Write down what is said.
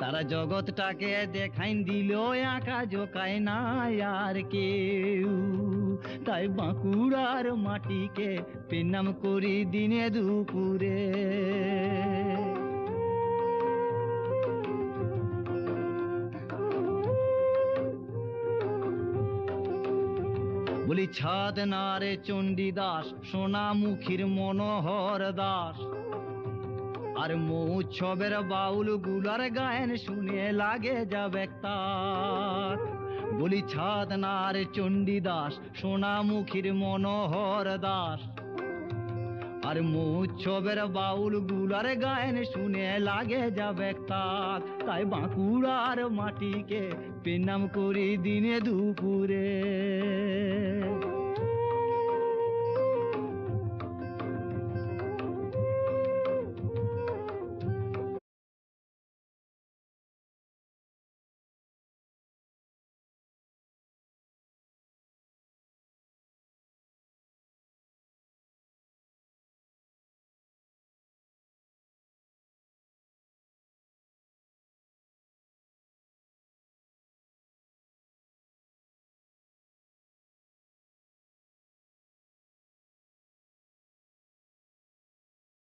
সারা জগৎটাকে দেখাইন দিল একা জোকায় না আর কেউ। তাই বাঁকুড়ার মাটিকে প্রণাম করি দিনে দুপুরে। বলি ছাদ না রে চণ্ডীদাস, সোনামুখীর মনোহর দাস, আর মৌৎসবের বাউল গুলার গায়েন শুনে লাগে যাবে তাক। বলি ছাদ না রে চণ্ডীদাস, সোনামুখীর মনোহর দাস, আর মৌৎসবের বাউল গুলার গায়েন শুনে লাগে যাবে তাক। তাই বাঁকুড়ার মাটিকে প্রণাম করি দিনে দুপুরে।